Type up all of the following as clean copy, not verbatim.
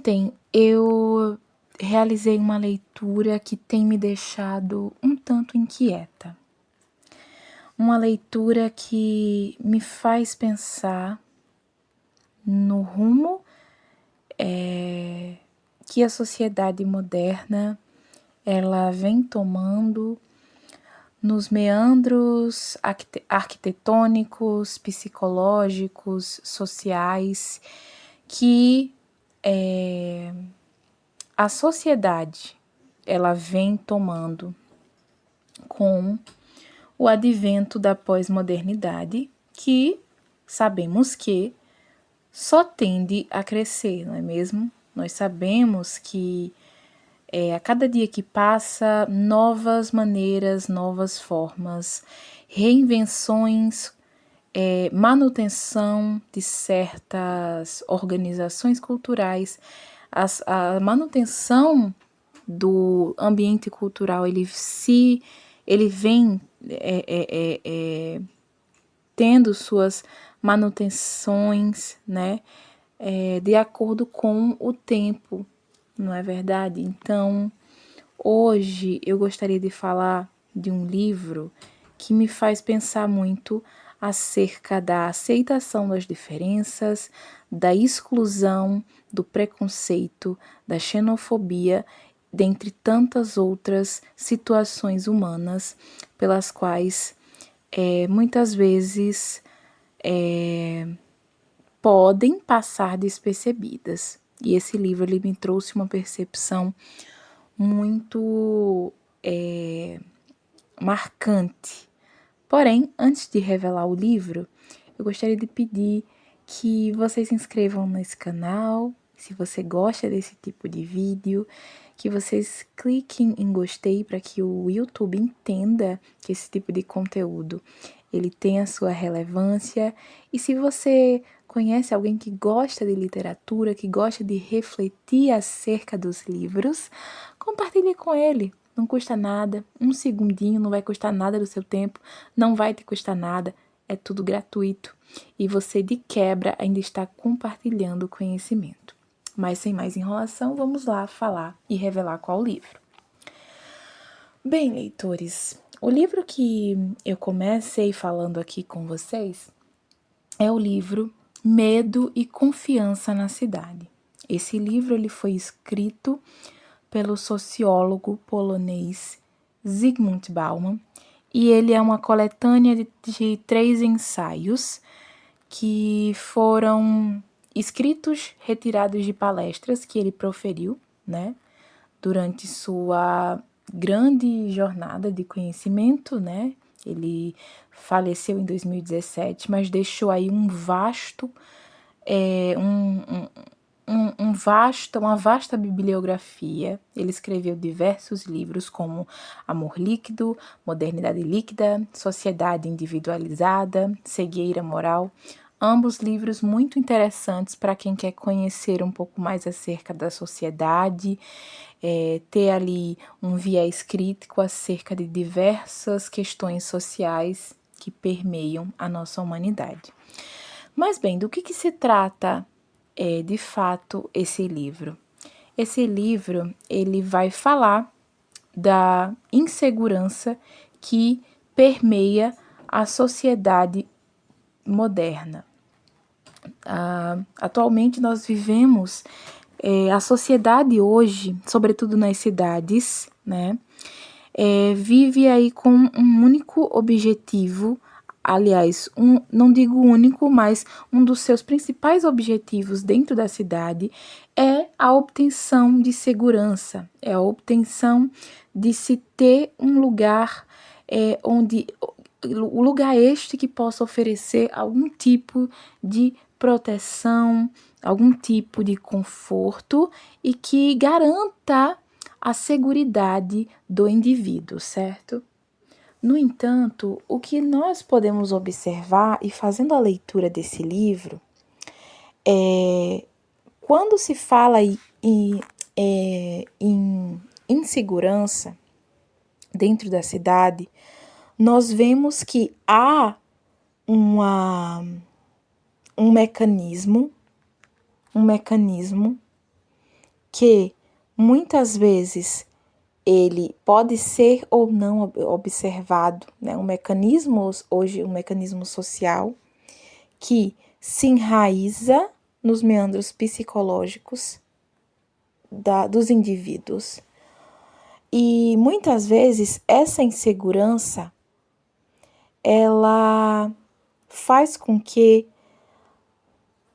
Ontem eu realizei uma leitura que tem me deixado um tanto inquieta. Uma leitura que me faz pensar no rumo que a sociedade moderna ela vem tomando nos meandros arquitetônicos, psicológicos, sociais, que a sociedade ela vem tomando com o advento da pós-modernidade, que sabemos que só tende a crescer, não é mesmo? Nós sabemos que a cada dia que passa, novas maneiras, novas formas, reinvenções, manutenção de certas organizações culturais, a manutenção do ambiente cultural, ele vem tendo suas manutenções, né, de acordo com o tempo, não é verdade? Então, hoje eu gostaria de falar de um livro que me faz pensar muito acerca da aceitação das diferenças, da exclusão, do preconceito, da xenofobia, dentre tantas outras situações humanas pelas quais muitas vezes podem passar despercebidas. E esse livro ele me trouxe uma percepção muito marcante. Porém, antes de revelar o livro, eu gostaria de pedir que vocês se inscrevam nesse canal, se você gosta desse tipo de vídeo, que vocês cliquem em gostei para que o YouTube entenda que esse tipo de conteúdo ele tem a sua relevância. E se você conhece alguém que gosta de literatura, que gosta de refletir acerca dos livros, compartilhe com ele. Não custa nada, um segundinho, não vai custar nada do seu tempo, não vai te custar nada, é tudo gratuito. E você, de quebra, ainda está compartilhando o conhecimento. Mas sem mais enrolação, vamos lá falar e revelar qual livro. Bem, leitores, o livro que eu comecei falando aqui com vocês é o livro Medo e Confiança na Cidade. Esse livro ele foi escrito pelo sociólogo polonês Zygmunt Bauman, e ele é uma coletânea de 3 ensaios que foram escritos retirados de palestras que ele proferiu, né, durante sua grande jornada de conhecimento, né? Ele faleceu em 2017, mas deixou aí uma vasta bibliografia. Ele escreveu diversos livros como Amor Líquido, Modernidade Líquida, Sociedade Individualizada, Cegueira Moral. Ambos livros muito interessantes para quem quer conhecer um pouco mais acerca da sociedade, ter ali um viés crítico acerca de diversas questões sociais que permeiam a nossa humanidade. Mas bem, do que se trata de fato esse livro? Esse livro ele vai falar da insegurança que permeia a sociedade moderna. Atualmente nós vivemos a sociedade hoje, sobretudo nas cidades, né, vive aí com um único objetivo. Aliás, não digo único, mas um dos seus principais objetivos dentro da cidade é a obtenção de segurança, é a obtenção de se ter um lugar o lugar este que possa oferecer algum tipo de proteção, algum tipo de conforto e que garanta a seguridade do indivíduo, certo? No entanto, o que nós podemos observar, e fazendo a leitura desse livro, quando se fala em insegurança dentro da cidade, nós vemos que há um mecanismo que muitas vezes ele pode ser ou não observado, né? Hoje, um mecanismo social que se enraiza nos meandros psicológicos dos indivíduos. E muitas vezes essa insegurança, ela faz com que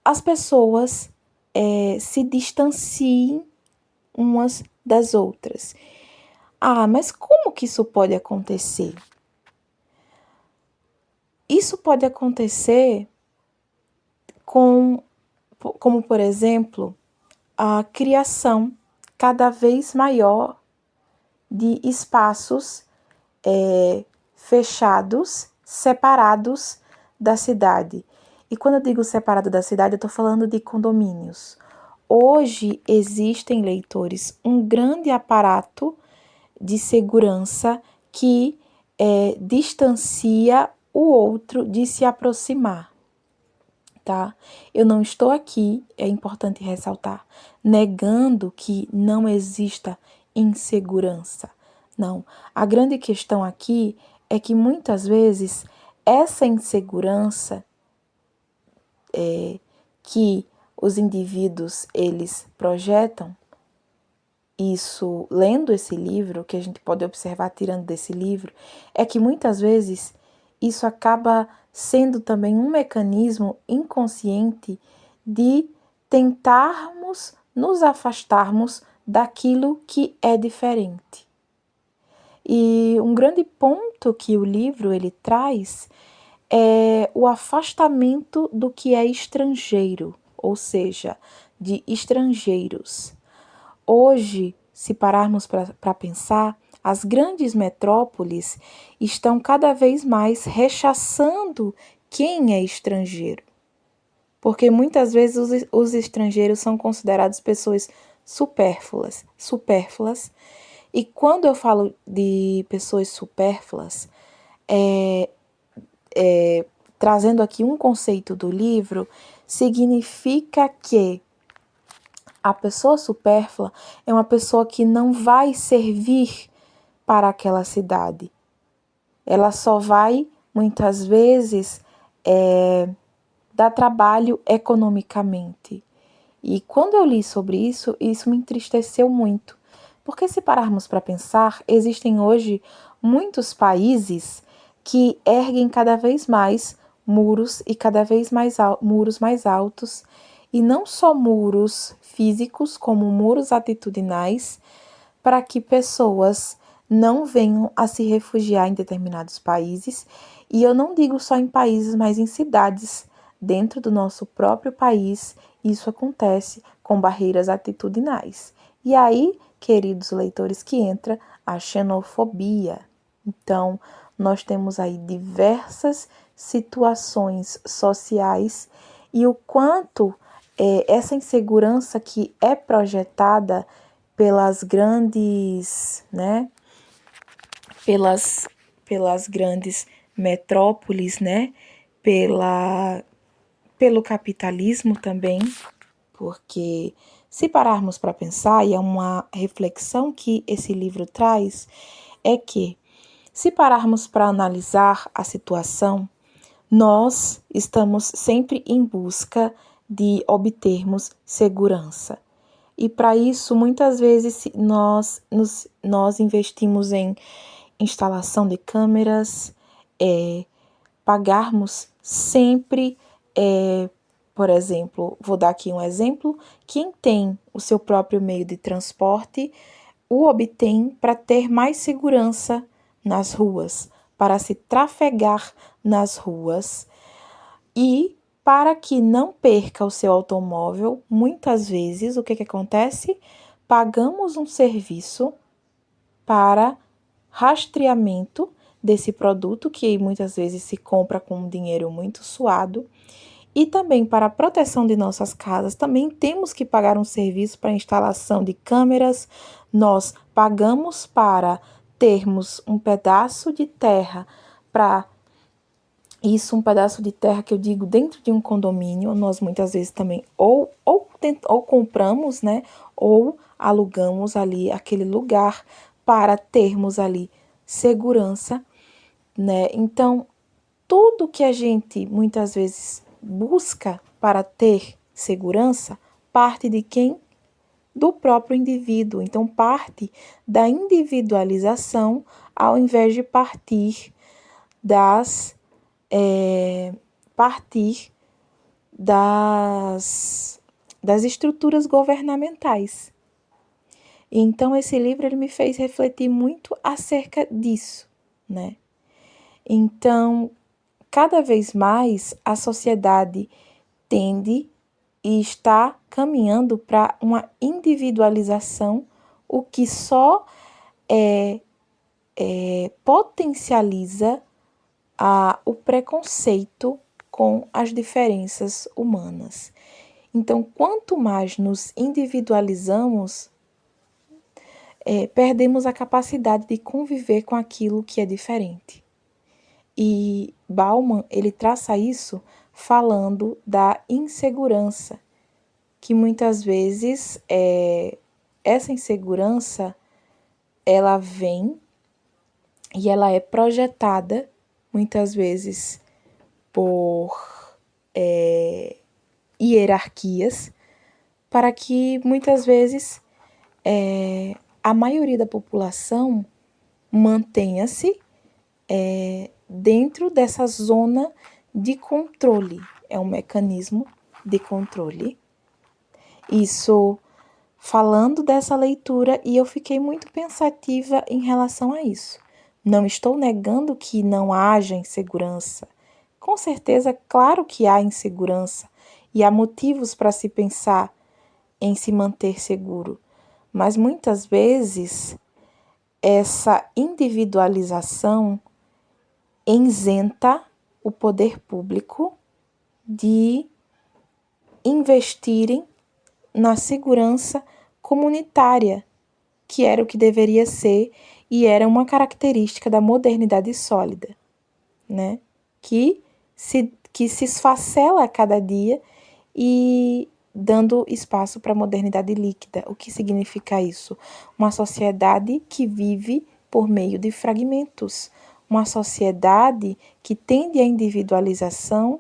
as pessoas se distanciem umas das outras. Ah, mas como que isso pode acontecer? Isso pode acontecer como, por exemplo, a criação cada vez maior de espaços fechados, separados da cidade. E quando eu digo separado da cidade, eu estou falando de condomínios. Hoje existem, leitores, um grande aparato de segurança que distancia o outro de se aproximar, tá? Eu não estou aqui, é importante ressaltar, negando que não exista insegurança. Não, a grande questão aqui é que muitas vezes essa insegurança que os indivíduos eles projetam, isso lendo esse livro, que a gente pode observar tirando desse livro, é que muitas vezes isso acaba sendo também um mecanismo inconsciente de tentarmos nos afastarmos daquilo que é diferente. E um grande ponto que o livro ele traz é o afastamento do que é estrangeiro, ou seja, de estrangeiros. Hoje, se pararmos para pensar, as grandes metrópoles estão cada vez mais rechaçando quem é estrangeiro. Porque muitas vezes os estrangeiros são considerados pessoas supérfluas. E quando eu falo de pessoas supérfluas, trazendo aqui um conceito do livro, significa que a pessoa supérflua é uma pessoa que não vai servir para aquela cidade. Ela só vai, muitas vezes, dar trabalho economicamente. E quando eu li sobre isso, isso me entristeceu muito. Porque se pararmos para pensar, existem hoje muitos países que erguem cada vez mais muros e cada vez mais muros mais altos, e não só muros físicos, como muros atitudinais, para que pessoas não venham a se refugiar em determinados países. E eu não digo só em países, mas em cidades dentro do nosso próprio país. Isso acontece com barreiras atitudinais. E aí, queridos leitores, que entra a xenofobia. Então, nós temos aí diversas situações sociais e o quanto essa insegurança que é projetada pelas grandes, né, pelas grandes metrópoles, né, pelo capitalismo também, porque se pararmos para pensar, e é uma reflexão que esse livro traz, é que se pararmos para analisar a situação, nós estamos sempre em busca de obtermos segurança. E para isso, muitas vezes, nós investimos em instalação de câmeras, pagarmos sempre, por exemplo, vou dar aqui um exemplo, quem tem o seu próprio meio de transporte, o obtém para ter mais segurança nas ruas, para se trafegar nas ruas e para que não perca o seu automóvel, muitas vezes, o que acontece? Pagamos um serviço para rastreamento desse produto, que muitas vezes se compra com um dinheiro muito suado, e também para a proteção de nossas casas, também temos que pagar um serviço para instalação de câmeras. Nós pagamos para termos um pedaço de terra para Isso, um pedaço de terra que eu digo dentro de um condomínio, nós muitas vezes também ou compramos, né, ou alugamos ali aquele lugar para termos ali segurança, né? Então, tudo que a gente muitas vezes busca para ter segurança parte de quem? Do próprio indivíduo. Então, parte da individualização ao invés de das partir das estruturas governamentais. Então, esse livro ele me fez refletir muito acerca disso, né? Então, cada vez mais a sociedade tende e está caminhando para uma individualização, o que só potencializa o preconceito com as diferenças humanas. Então, quanto mais nos individualizamos, perdemos a capacidade de conviver com aquilo que é diferente. E Bauman, ele traça isso falando da insegurança, que muitas vezes essa insegurança, ela vem e ela é projetada, muitas vezes, por hierarquias, para que muitas vezes a maioria da população mantenha-se dentro dessa zona de controle. É um mecanismo de controle. Isso falando dessa leitura, e eu fiquei muito pensativa em relação a isso. Não estou negando que não haja insegurança. Com certeza, claro que há insegurança e há motivos para se pensar em se manter seguro. Mas muitas vezes essa individualização isenta o poder público de investirem na segurança comunitária, que era o que deveria ser e era uma característica da modernidade sólida, né? Que se esfacela a cada dia e dando espaço para a modernidade líquida. O que significa isso? Uma sociedade que vive por meio de fragmentos, uma sociedade que tende à individualização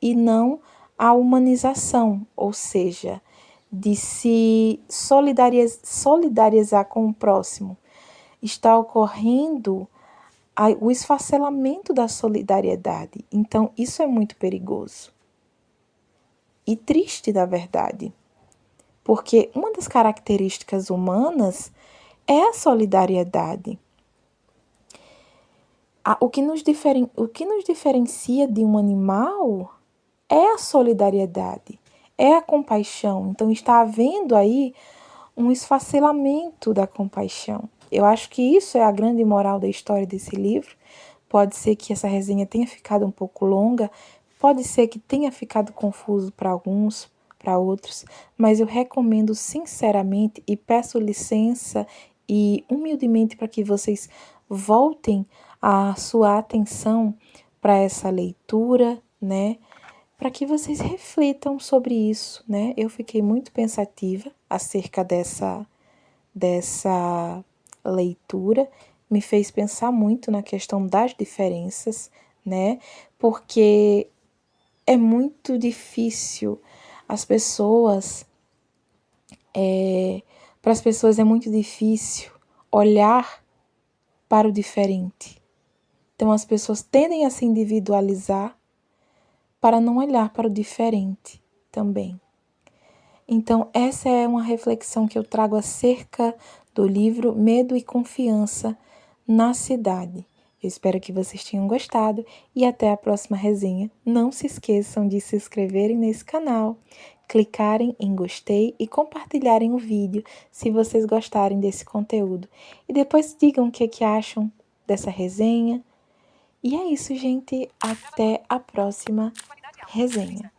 e não à humanização, ou seja, de se solidarizar com o próximo. Está ocorrendo o esfacelamento da solidariedade. Então, isso é muito perigoso. E triste, na verdade. Porque uma das características humanas é a solidariedade. O que nos diferencia de um animal é a solidariedade, é a compaixão. Então, está havendo aí um esfacelamento da compaixão. Eu acho que isso é a grande moral da história desse livro. Pode ser que essa resenha tenha ficado um pouco longa, pode ser que tenha ficado confuso para alguns, para outros, mas eu recomendo sinceramente e peço licença e humildemente para que vocês voltem a sua atenção para essa leitura, né? Para que vocês reflitam sobre isso, né? Eu fiquei muito pensativa acerca dessa leitura, me fez pensar muito na questão das diferenças, né? Porque é muito difícil para as pessoas é muito difícil olhar para o diferente. Então as pessoas tendem a se individualizar para não olhar para o diferente também. Então, essa é uma reflexão que eu trago acerca do livro Medo e Confiança na Cidade. Eu espero que vocês tenham gostado e até a próxima resenha. Não se esqueçam de se inscreverem nesse canal, clicarem em gostei e compartilharem o vídeo se vocês gostarem desse conteúdo. E depois digam o que acham dessa resenha. E é isso, gente. Até a próxima resenha.